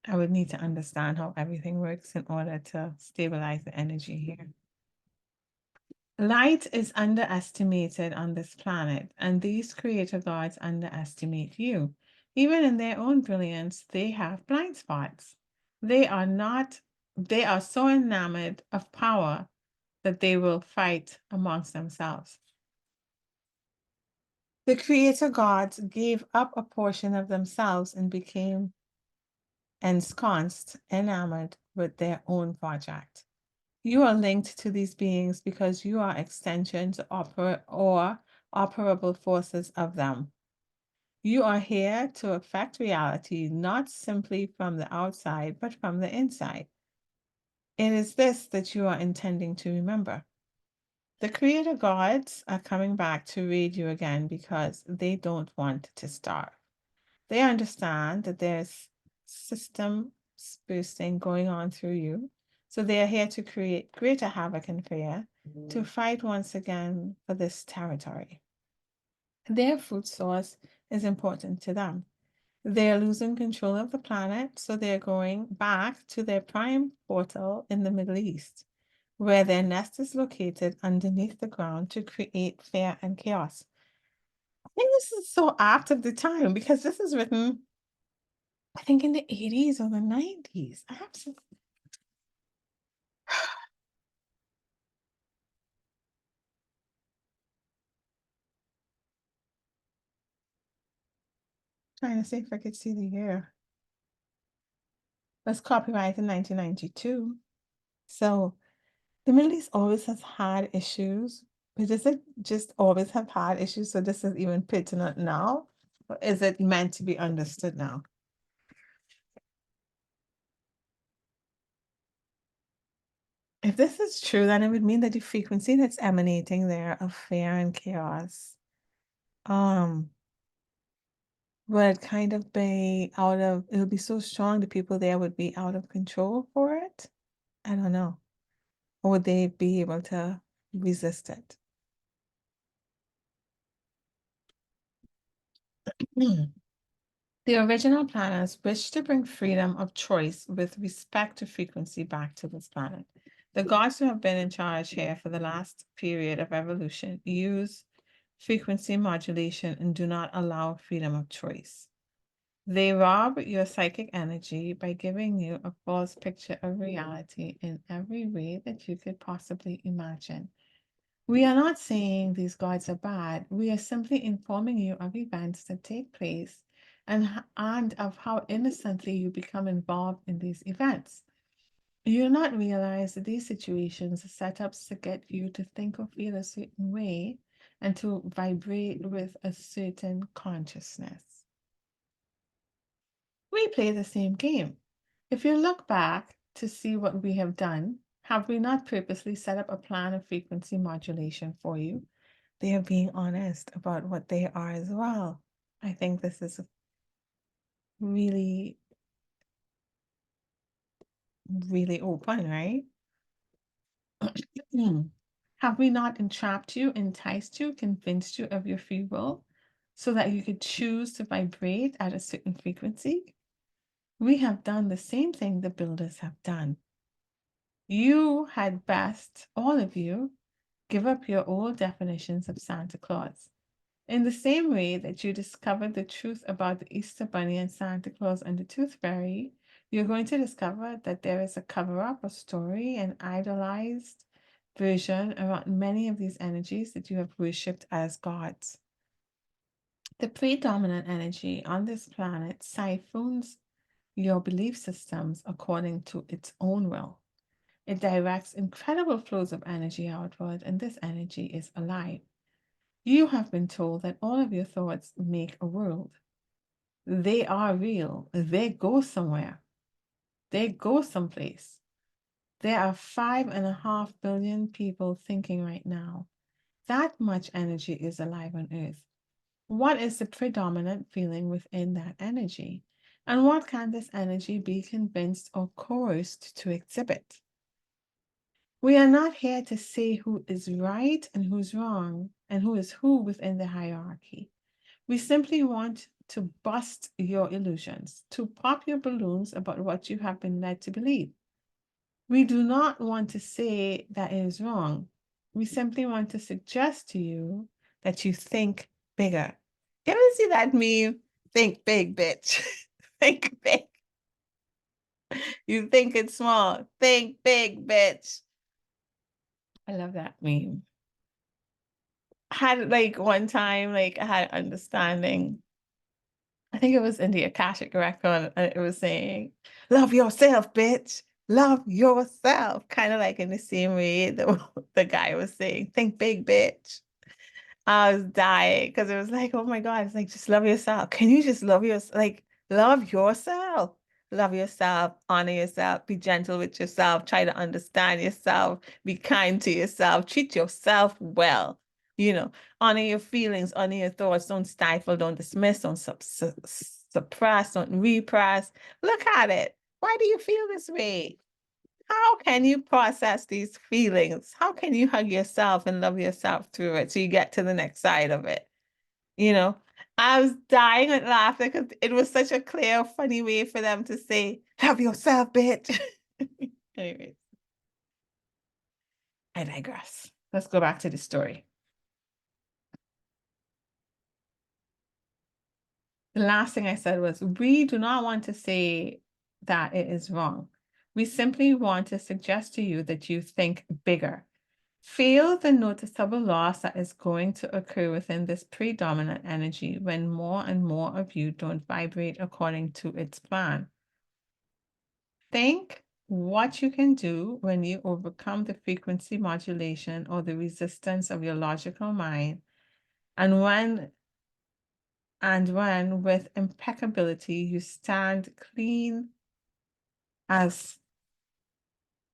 I would need to understand how everything works in order to stabilize the energy here. Light is underestimated on this planet, and these creator gods underestimate you. Even in their own brilliance, they have blind spots. They are not, they are so enamored of power that they will fight amongst themselves. The creator gods gave up a portion of themselves and became ensconced, enamored with their own project. You are linked to these beings because you are extensions or operable forces of them. You are here to affect reality not simply from the outside, but from the inside. It is this that you are intending to remember. The creator gods are coming back to raid you again because they don't want to starve. They understand that there's system boosting going on through you. So they are here to create greater havoc and fear, to fight once again for this territory. Their food source is important to them. They are losing control of the planet, so they're going back to their prime portal in the Middle East, where their nest is located underneath the ground to create fear and chaos. I think this is so apt of the time because this is written, I think, in the 80s or the 90s. Absolutely. Trying to see if I could see the year. It was copyrighted in 1992. So the Middle East always has had issues, but does it just always have had issues? So this is even pertinent now? Or is it meant to be understood now? If this is true, then it would mean that the frequency that's emanating there of fear and chaos would kind of be it would be so strong the people there would be out of control for it. I don't know. Or would they be able to resist it? The original planners wished to bring freedom of choice with respect to frequency back to this planet. The gods who have been in charge here for the last period of evolution use frequency modulation and do not allow freedom of choice. They rob your psychic energy by giving you a false picture of reality in every way that you could possibly imagine. We are not saying these gods are bad. We are simply informing you of events that take place and of how innocently you become involved in these events. You do not realize that these situations are setups to get you to think or feel a certain way and to vibrate with a certain consciousness. We play the same game. If you look back to see what we have done, have we not purposely set up a plan of frequency modulation for you? They are being honest about what they are as well. I think this is really, really open, right? Have we not entrapped you, enticed you, convinced you of your free will so that you could choose to vibrate at a certain frequency? We have done the same thing the builders have done. You had best, all of you, give up your old definitions of Santa Claus. In the same way that you discovered the truth about the Easter Bunny and Santa Claus and the Tooth Fairy, you're going to discover that there is a cover up, a story, an idolized version around many of these energies that you have worshipped as gods. The predominant energy on this planet siphons your belief systems according to its own will. It directs incredible flows of energy outward, and this energy is alive. You have been told that all of your thoughts make a world. They are real. They go somewhere. They go someplace. There are 5.5 billion people thinking right now. That much energy is alive on Earth. What is the predominant feeling within that energy? And what can this energy be convinced or coerced to exhibit? We are not here to say who is right and who's wrong and who is who within the hierarchy. We simply want to bust your illusions, to pop your balloons about what you have been led to believe. We do not want to say that it is wrong. We simply want to suggest to you that you think bigger. You ever see that meme? Think big, bitch. Think big. You think it's small. Think big, bitch. I love that meme. Had like one time, like I had understanding. I think it was in the Akashic record, and it was saying, "Love yourself, bitch. Love yourself." Kind of like in the same way the guy was saying, "Think big, bitch." I was dying because it was like, oh my God, it's like, just love yourself. Can you just love yourself? Like, love yourself. Love yourself, honor yourself, be gentle with yourself, try to understand yourself, be kind to yourself, treat yourself well. You know, honor your feelings, honor your thoughts, don't stifle, don't dismiss, don't suppress, don't repress. Look at it. Why do you feel this way? How can you process these feelings? How can you hug yourself and love yourself through it so you get to the next side of it? You know, I was dying with laughter because it was such a clear, funny way for them to say, love yourself, bitch. Anyways, I digress. Let's go back to the story. The last thing I said was, we do not want to say that it is wrong. We simply want to suggest to you that you think bigger. Feel the noticeable loss that is going to occur within this predominant energy when more and more of you don't vibrate according to its plan. Think what you can do when you overcome the frequency modulation or the resistance of your logical mind, and when with impeccability you stand clean as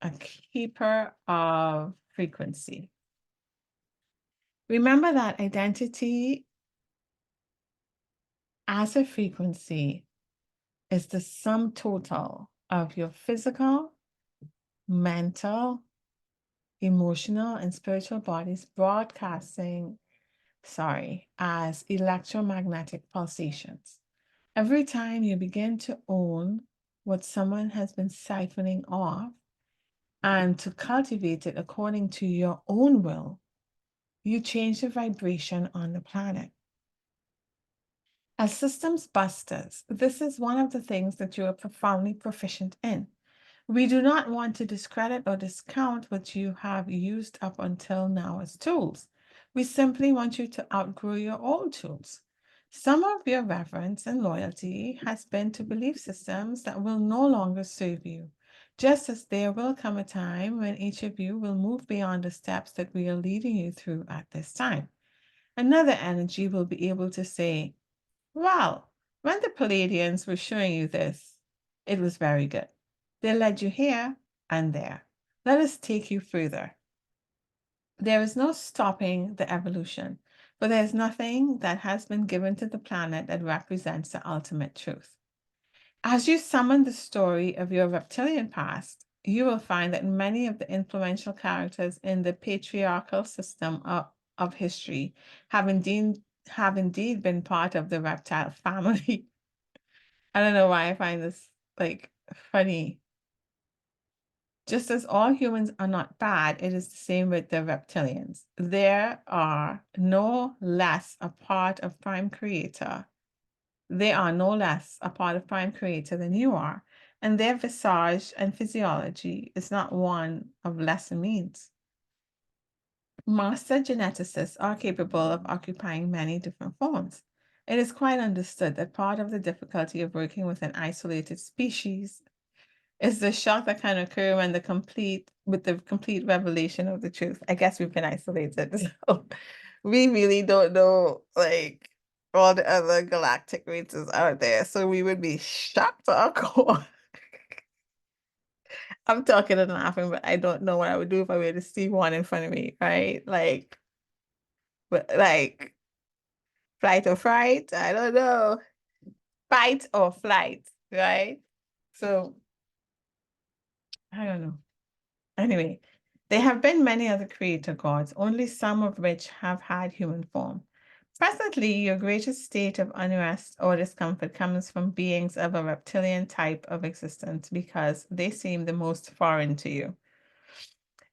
a keeper of frequency. Remember that identity as a frequency is the sum total of your physical, mental, emotional, and spiritual bodies broadcasting, as electromagnetic pulsations. Every time you begin to own what someone has been siphoning off and to cultivate it according to your own will, you change the vibration on the planet. As systems busters, this is one of the things that you are profoundly proficient in. We do not want to discredit or discount what you have used up until now as tools. We simply want you to outgrow your old tools. Some of your reverence and loyalty has been to belief systems that will no longer serve you, just as there will come a time when each of you will move beyond the steps that we are leading you through at this time. Another energy will be able to say, well, when the Palladians were showing you this, it was very good. They led you here and there. Let us take you further. There is no stopping the evolution, but there's nothing that has been given to the planet that represents the ultimate truth. As you summon the story of your reptilian past, you will find that many of the influential characters in the patriarchal system of history have indeed been part of the reptile family. I don't know why I find this like funny. Just as all humans are not bad, it is the same with the reptilians. They are no less a part of Prime Creator. They are no less a part of Prime Creator than you are, and their visage and physiology is not one of lesser means. Master geneticists are capable of occupying many different forms. It is quite understood that part of the difficulty of working with an isolated species is the shock that can occur when with the complete revelation of the truth. I guess we've been isolated. So we really don't know like all the other galactic races out there, so we would be shocked to our core. I'm talking and laughing, but I don't know what I would do if I were to see one in front of me, right? Like, but like flight or fright, I don't know. Fight or flight, right? So I don't know. Anyway, there have been many other creator gods, only some of which have had human form. Presently, your greatest state of unrest or discomfort comes from beings of a reptilian type of existence because they seem the most foreign to you.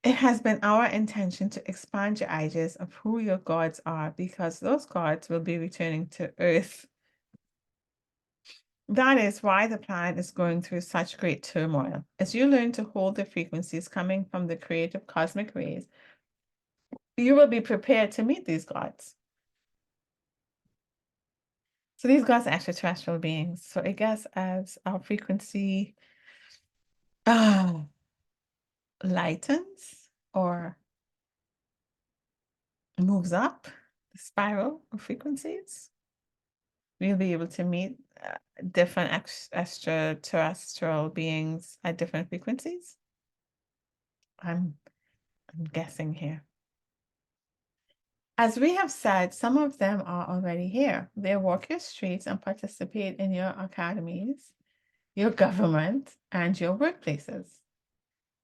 It has been our intention to expand your ideas of who your gods are because those gods will be returning to Earth. That is why the planet is going through such great turmoil. As you learn to hold the frequencies coming from the creative cosmic rays, you will be prepared to meet these gods. So these gods are extraterrestrial beings. So I guess as our frequency lightens or moves up the spiral of frequencies, we'll be able to meet different extraterrestrial beings at different frequencies. I'm guessing here. As we have said, some of them are already here. They walk your streets and participate in your academies, your government, and your workplaces.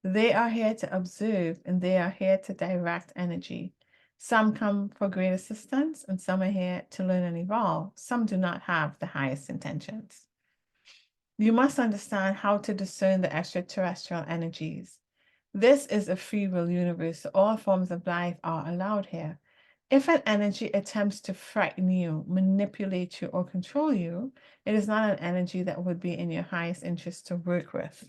They are here to observe and they are here to direct energy. Some come for great assistance and some are here to learn and evolve. Some do not have the highest intentions. You must understand how to discern the extraterrestrial energies. This is a free will universe, so all forms of life are allowed here. If an energy attempts to frighten you, manipulate you, or control you, it is not an energy that would be in your highest interest to work with.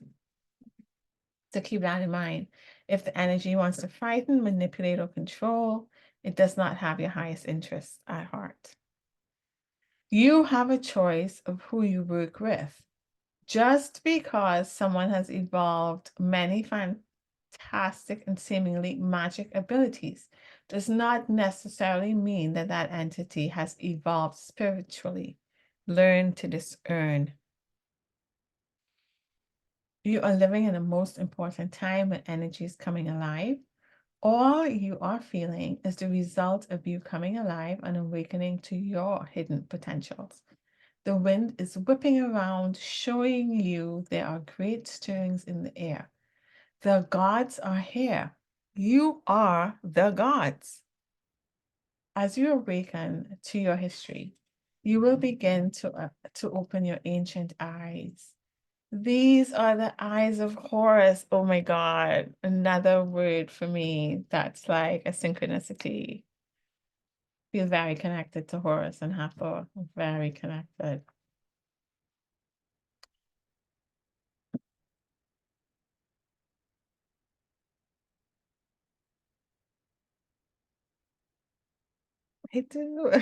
So keep that in mind. If the energy wants to frighten, manipulate, or control, it does not have your highest interest at heart. You have a choice of who you work with. Just because someone has evolved many fantastic and seemingly magic abilities does not necessarily mean that that entity has evolved spiritually. Learn to discern. You are living in the most important time when energy is coming alive. All you are feeling is the result of you coming alive and awakening to your hidden potentials. The wind is whipping around, showing you there are great stirrings in the air. The gods are here. You are the gods. As you awaken to your history, you will begin to open your ancient eyes. These are the eyes of Horus. Oh my God, another word for me that's like a synchronicity. Feel very connected to Horus and Hathor, very connected. I do.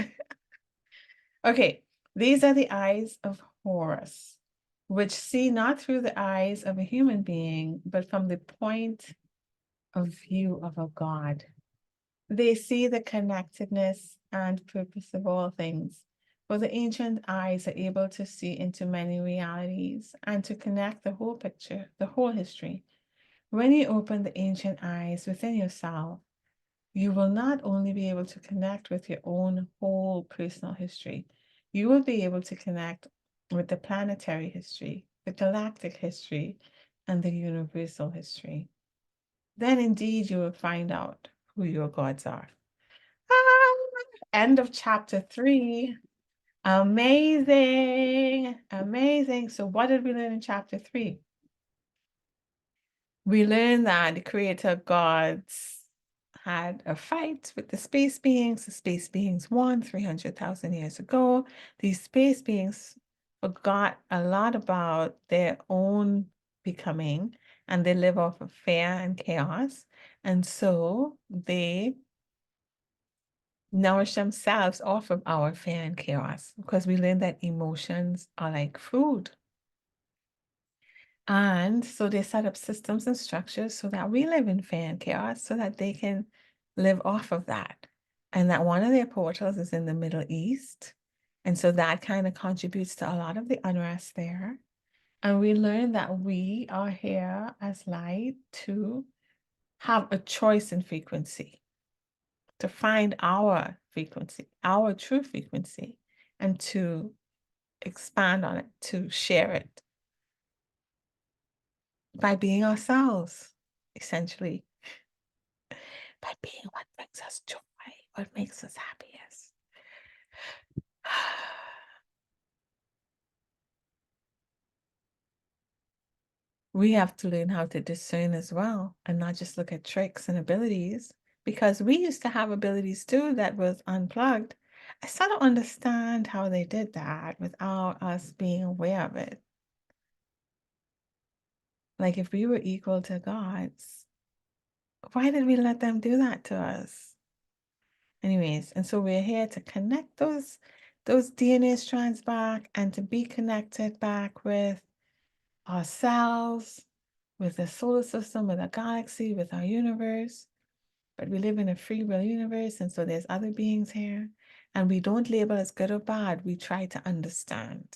Okay, these are the eyes of Horus, which see not through the eyes of a human being, but from the point of view of a god. They see the connectedness and purpose of all things. For the ancient eyes are able to see into many realities and to connect the whole picture, the whole history. When you open the ancient eyes within yourself, you will not only be able to connect with your own whole personal history, you will be able to connect with the planetary history, the galactic history, and the universal history. Then indeed you will find out who your gods are. End of chapter 3. Amazing, amazing. So what did we learn in chapter 3? We learned that the creator gods had a fight with the space beings. The space beings won 300,000 years ago. These space beings forgot a lot about their own becoming and they live off of fear and chaos. And so they nourish themselves off of our fear and chaos because we learned that emotions are like food. And so they set up systems and structures so that we live in fear and chaos so that they can live off of that. and that one of their portals is in the Middle East. And so that kind of contributes to a lot of the unrest there. And we learn that we are here as light to have a choice in frequency, to find our frequency, our true frequency, and to expand on it, to share it by being ourselves, essentially, by being what brings us joy, what makes us happiest. We have to learn how to discern as well and not just look at tricks and abilities, because we used to have abilities too that was unplugged. I still don't understand how they did that without us being aware of it. Like if we were equal to gods, why did we let them do that to us? Anyways, and so we're here to connect those DNA strands back and to be connected back with ourselves, with the solar system, with our galaxy, with our universe. But we live in a free will universe, and so there's other beings here. And we don't label as good or bad, we try to understand.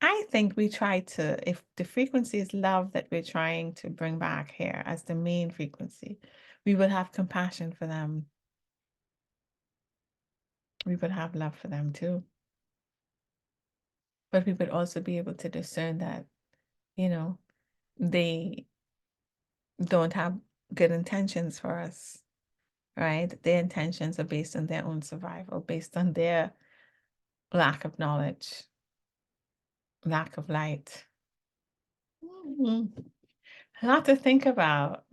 I think we try to, if the frequency is love that we're trying to bring back here as the main frequency, we would have compassion for them. We would have love for them too. But we would also be able to discern that, you know, they don't have good intentions for us, right? Their intentions are based on their own survival, based on their lack of knowledge, lack of light. A lot to think about.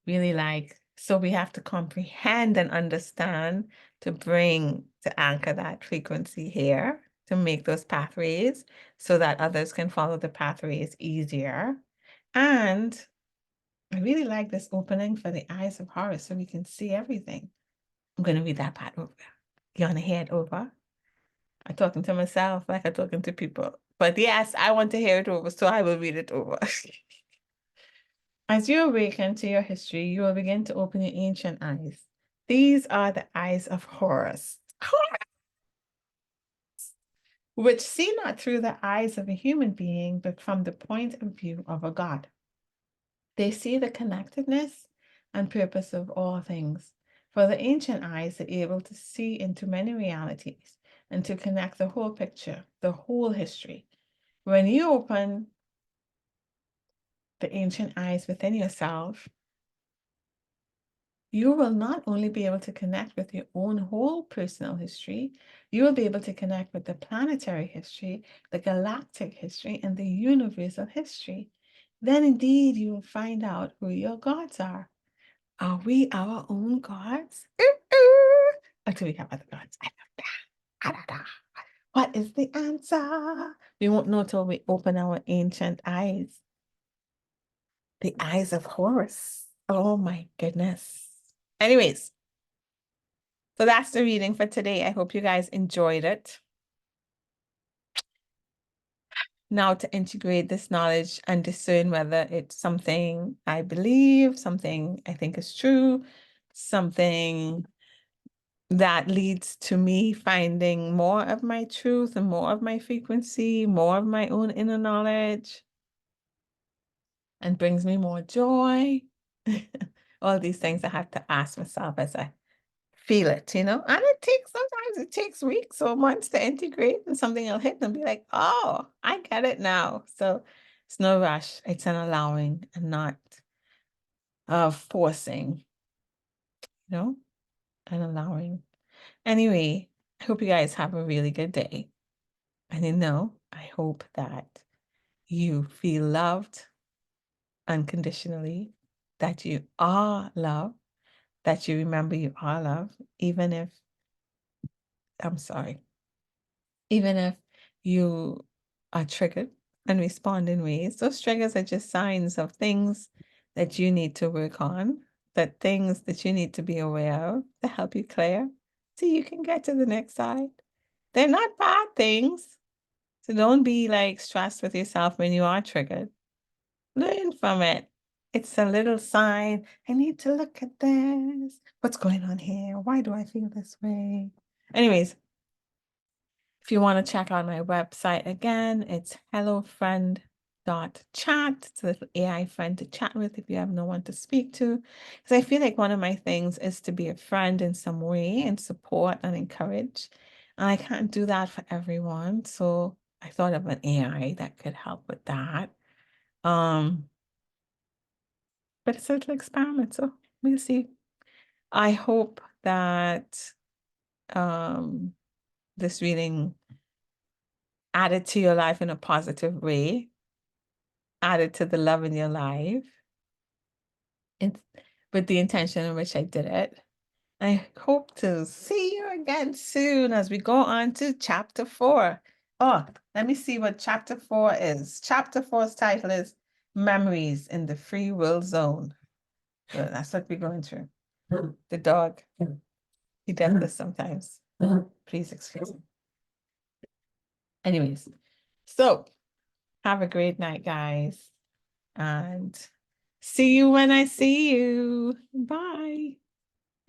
Really so we have to comprehend and understand to anchor that frequency here, to make those pathways so that others can follow the pathways easier. And I really like this opening for the eyes of Horus so we can see everything. I'm going to read that part over. You want to hear it over? I'm talking to myself like I'm talking to people. But yes, I want to hear it over, so I will read it over. As you awaken to your history, you will begin to open your ancient eyes. These are the eyes of Horus, which see not through the eyes of a human being, but from the point of view of a god. They see the connectedness and purpose of all things. For the ancient eyes are able to see into many realities and to connect the whole picture, the whole history. When you open the ancient eyes within yourself, you will not only be able to connect with your own whole personal history, you will be able to connect with the planetary history, the galactic history, and the universal history. Then indeed you will find out who your gods are. Are we our own gods? Or do we have other gods? I love that. What is the answer? We won't know till we open our ancient eyes. The eyes of Horus. Oh my goodness. Anyways, so that's the reading for today. I hope you guys enjoyed it. Now to integrate this knowledge and discern whether it's something I believe, something I think is true, something that leads to me finding more of my truth and more of my frequency, more of my own inner knowledge, and brings me more joy. All these things I have to ask myself as I feel it, and sometimes it takes weeks or months to integrate, and something will hit and be like, oh, I get it now. So it's no rush. It's an allowing and not forcing, and allowing. Anyway, I hope you guys have a really good day. And I hope that you feel loved unconditionally, that you are loved, that you remember you are loved, even if you are triggered and respond in ways. Those triggers are just signs of things that you need to work on, that things that you need to be aware of to help you clear so you can get to the next side. They're not bad things. So don't be like stressed with yourself when you are triggered. Learn from it. It's a little sign. I need to look at this. What's going on here? Why do I feel this way? Anyways, if you want to check out my website again, it's hellofriend.chat. It's a little AI friend to chat with if you have no one to speak to. Because I feel like one of my things is to be a friend in some way and support and encourage. And I can't do that for everyone. So I thought of an AI that could help with that. But it's a little experiment, so we'll see. I hope that this reading added to your life in a positive way, added to the love in your life, and with the intention in which I did it. I hope to see you again soon as we go on to chapter 4. Oh, let me see what chapter 4 is. Chapter 4's title is Memories in the Free Will Zone. So that's what we're going through. The dog, he does this sometimes. Please excuse me. Anyways, so have a great night, guys, and see you when I see you. Bye.